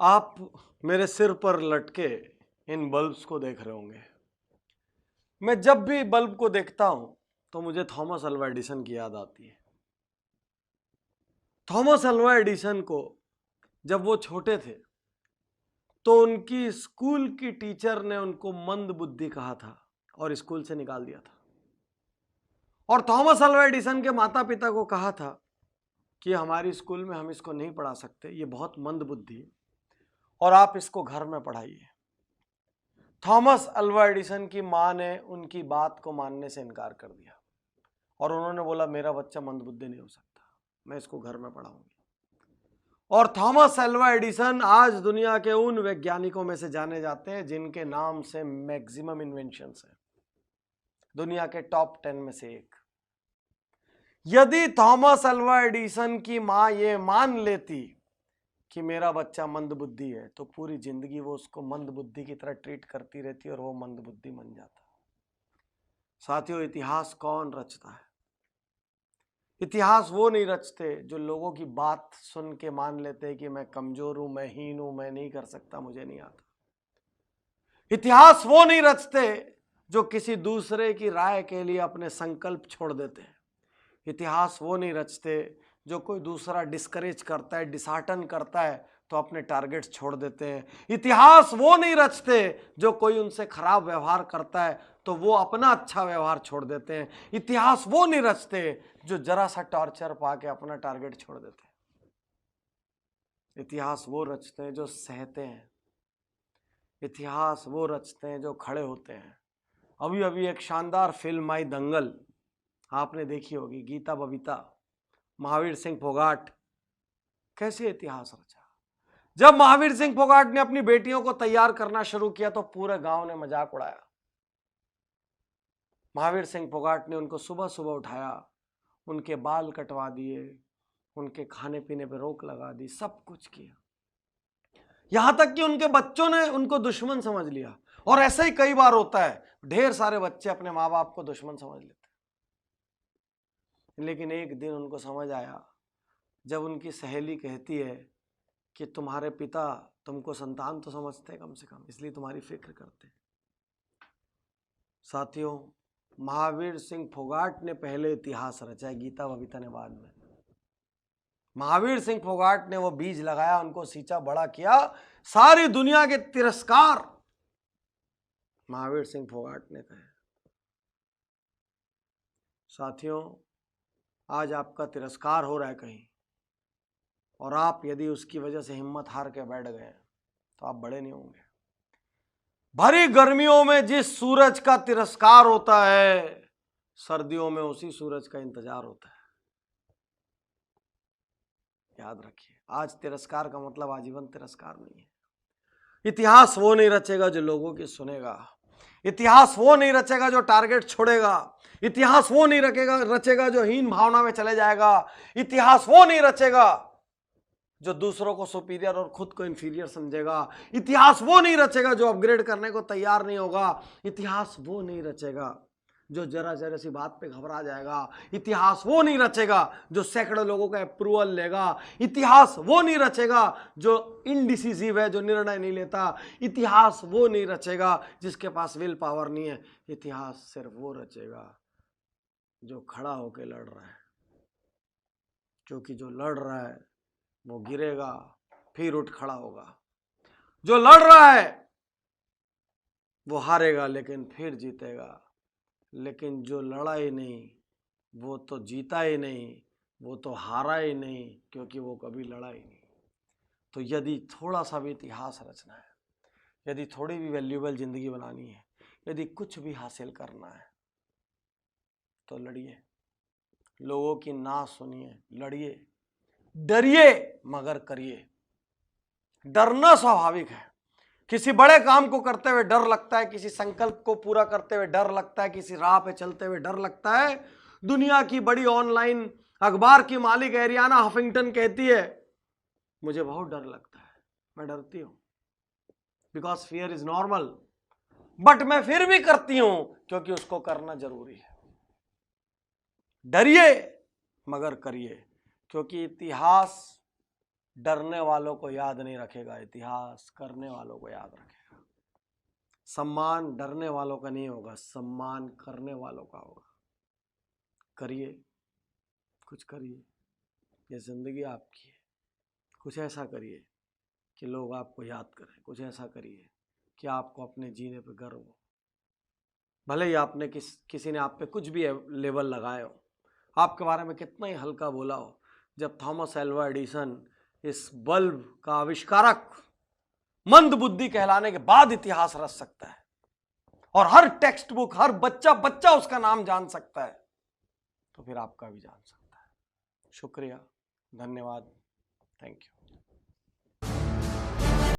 आप मेरे सिर पर लटके इन बल्ब्स को देख रहे होंगे। मैं जब भी बल्ब को देखता हूं तो मुझे थॉमस अल्वा एडिसन की याद आती है। थॉमस अल्वा एडिसन को जब वो छोटे थे तो उनकी स्कूल की टीचर ने उनको मंद बुद्धि कहा था और स्कूल से निकाल दिया था। और थॉमस अल्वा एडिसन के माता पिता को कहा था कि हमारी स्कूल में हम इसको नहीं पढ़ा सकते, ये बहुत मंद बुद्धि है और आप इसको घर में पढ़ाइए। थॉमस अल्वा एडिसन की मां ने उनकी बात को मानने से इनकार कर दिया और उन्होंने बोला मेरा बच्चा मंदबुद्धि नहीं हो सकता, मैं इसको घर में पढ़ाऊंगी। और थॉमस अल्वा एडिसन आज दुनिया के उन वैज्ञानिकों में से जाने जाते हैं जिनके नाम से मैक्सिमम इन्वेंशंस है, दुनिया के टॉप 10 में से एक। यदि थॉमस अल्वा एडिसन की मां ये मान लेती कि मेरा बच्चा मंदबुद्धि है तो पूरी जिंदगी वो उसको मंदबुद्धि की तरह ट्रीट करती रहती और वो मंदबुद्धि बन जाता। साथियों, इतिहास कौन रचता है? इतिहास वो नहीं रचते जो लोगों की बात सुन के मान लेते कि मैं कमजोर हूं, मैं हीन हूं, मैं नहीं कर सकता, मुझे नहीं आता। इतिहास वो नहीं रचते जो किसी दूसरे की राय के लिए अपने संकल्प छोड़ देते हैं। इतिहास वो नहीं रचते जो कोई दूसरा डिस्करेज करता है, डिसहार्टन करता है तो अपने टारगेट्स छोड़ देते हैं। इतिहास वो नहीं रचते जो कोई उनसे खराब व्यवहार करता है तो वो अपना अच्छा व्यवहार छोड़ देते हैं। इतिहास वो नहीं रचते जो जरा सा टॉर्चर पाके अपना टारगेट छोड़ देते हैं। इतिहास वो रचते हैं जो सहते हैं। इतिहास वो रचते हैं जो खड़े होते हैं। अभी अभी एक शानदार फिल्म आई दंगल, आपने देखी होगी। गीता बबीता, महावीर सिंह फोगाट, कैसे इतिहास रचा। जब महावीर सिंह फोगाट ने अपनी बेटियों को तैयार करना शुरू किया तो पूरे गांव ने मजाक उड़ाया। महावीर सिंह फोगाट ने उनको सुबह सुबह उठाया, उनके बाल कटवा दिए, उनके खाने पीने पर रोक लगा दी, सब कुछ किया। यहां तक कि उनके बच्चों ने उनको दुश्मन समझ लिया। और ऐसा ही कई बार होता है, ढेर सारे बच्चे अपने माँ बाप को दुश्मन समझ लेते। लेकिन एक दिन उनको समझ आया जब उनकी सहेली कहती है कि तुम्हारे पिता तुमको संतान तो समझते कम से कम, इसलिए तुम्हारी फिक्र करते। साथियों, महावीर सिंह फोगाट ने पहले इतिहास रचा है, गीता बबीता ने बाद में। महावीर सिंह फोगाट ने वो बीज लगाया, उनको सींचा, बड़ा किया, सारी दुनिया के तिरस्कार महावीर सिंह फोगाट ने कहे। साथियों, आज आपका तिरस्कार हो रहा है कहीं और आप यदि उसकी वजह से हिम्मत हार के बैठ गए तो आप बड़े नहीं होंगे। भरी गर्मियों में जिस सूरज का तिरस्कार होता है, सर्दियों में उसी सूरज का इंतजार होता है। याद रखिए, आज तिरस्कार का मतलब आजीवन तिरस्कार नहीं है। इतिहास वो नहीं रचेगा जो लोगों की सुनेगा। इतिहास वो नहीं रचेगा जो टारगेट छोड़ेगा। इतिहास वो नहीं रचेगा जो हीन भावना में चले जाएगा। इतिहास वो नहीं रचेगा जो दूसरों को सुपीरियर और खुद को इंफीरियर समझेगा। इतिहास वो नहीं रचेगा जो अपग्रेड करने को तैयार नहीं होगा। इतिहास वो नहीं रचेगा जो जरा जरा सी बात पे घबरा जाएगा। इतिहास वो नहीं रचेगा जो सैकड़ों लोगों का अप्रूवल लेगा। इतिहास वो नहीं रचेगा जो इनडिसिसिव है, जो निर्णय नहीं लेता। इतिहास वो नहीं रचेगा जिसके पास विल पावर नहीं है। इतिहास सिर्फ वो रचेगा जो खड़ा होकर लड़ रहा है, क्योंकि जो लड़ रहा है वो गिरेगा फिर उठ खड़ा होगा। जो लड़ रहा है वो हारेगा लेकिन फिर जीतेगा। लेकिन जो लड़ा ही नहीं वो तो जीता ही नहीं, वो तो हारा ही नहीं, क्योंकि वो कभी लड़ा ही नहीं। तो यदि थोड़ा सा भी इतिहास रचना है, यदि थोड़ी भी वैल्यूएबल जिंदगी बनानी है, यदि कुछ भी हासिल करना है तो लड़िए, लोगों की ना सुनिए, लड़िए, डरिए मगर करिए। डरना स्वाभाविक है। किसी बड़े काम को करते हुए डर लगता है, किसी संकल्प को पूरा करते हुए डर लगता है, किसी राह पे चलते हुए डर लगता है। दुनिया की बड़ी ऑनलाइन अखबार की मालिक एरियाना हफिंगटन कहती है मुझे बहुत डर लगता है, मैं डरती हूं, because fear is normal, but मैं फिर भी करती हूं क्योंकि उसको करना जरूरी है। डरिए मगर करिए, क्योंकि इतिहास डरने वालों को याद नहीं रखेगा, इतिहास करने वालों को याद रखेगा। सम्मान डरने वालों का नहीं होगा, सम्मान करने वालों का होगा। करिए, कुछ करिए, ये जिंदगी आपकी है। कुछ ऐसा करिए कि लोग आपको याद करें, कुछ ऐसा करिए कि आपको अपने जीने पे गर्व हो। भले ही आपने किसी ने आप पे कुछ भी लेबल लगाए हो, आपके बारे में कितना ही हल्का बोला हो, जब थॉमस एल्वा एडिसन इस बल्ब का आविष्कारक मंद बुद्धि कहलाने के बाद इतिहास रच सकता है और हर टेक्स्ट बुक, हर बच्चा उसका नाम जान सकता है, तो फिर आपका भी जान सकता है। शुक्रिया, धन्यवाद, थैंक यू।